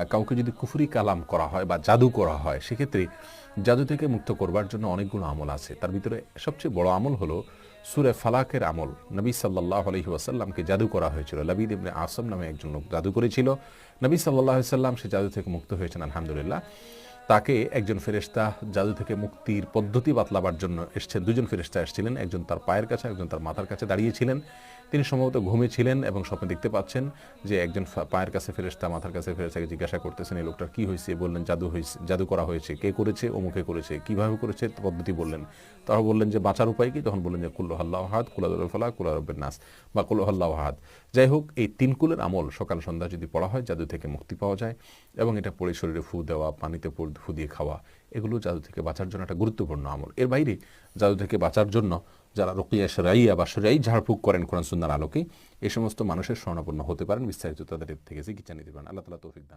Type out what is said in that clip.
কাউকে যদি কুফরি কালাম করা হয় বা জাদু করা হয়, সেক্ষেত্রে জাদু থেকে মুক্ত করবার জন্য অনেকগুলো আমল আছে। তার ভিতরে সবচেয়ে বড় আমল হলো সূরা ফালাকের আমল। নবী সাল্লাল্লাহু আলাইহি ওয়াসাল্লামকে জাদু করা হয়েছিল। লাবিদ ইবনে আসম নামে একজন লোক জাদু করেছিল। নবী সাল্লাল্লাহু আলাইহি ওয়াসাল্লাম সে জাদু থেকে মুক্ত হয়েছেন আলহামদুলিল্লাহ। তাকে একজন ফেরেশতা জাদু থেকে মুক্তির পদ্ধতি বাতলাবার জন্য এসেছেন। দুজন ফেরেশতা এসেছিলেন, একজন তার পায়ের কাছে, একজন তার মাথার কাছে দাঁড়িয়েছিলেন। তিনি সম্ভবত ঘুমিয়েছিলেন এবং স্বপ্নে দেখতে পাচ্ছেন যে একজন পায়ের কাছে ফেরেশতা, মাথার কাছে ফেরেশতাকে জিজ্ঞাসা করতেছেন এই লোকটার কি হয়েছে। বললেন জাদু হয়েছে, জাদু করা হয়েছে। কে করেছে? অমুকে করেছে। কিভাবে করেছে? পদ্ধতি বললেন। তারা বললেন যে বাঁচার উপায় কি? তখন বললেন যে কুল আল্লাহু আহাদ, কুল আউযু বিল ফালাক, কুল আউযু বিন নাস বা কুল আল্লাহু আহাদ। যাই হোক, এই তিন কুলের আমল সকাল সন্ধ্যা যদি পড়া হয় জাদু থেকে মুক্তি পাওয়া যায়। এবং এটা পড়ে শরীরে ফু দেওয়া, পানিতে ফু দিয়ে খাওয়া, এগুলো জাদু থেকে বাঁচার জন্য একটা গুরুত্বপূর্ণ আমল। এর বাইরে জাদু থেকে বাঁচার জন্য যারা রুকিয়া শরঈয়া বা শরঈ ঝাড়ফুঁক করেন কোরআন সুন্নাহর আলোকে, এই সমস্ত মানুষের শরণাপন্ন হতে পারেন। বিস্তারিত তাদের থেকে চিকিৎসা নিতে পারেন। আল্লাহ তাআলা তৌফিক দান।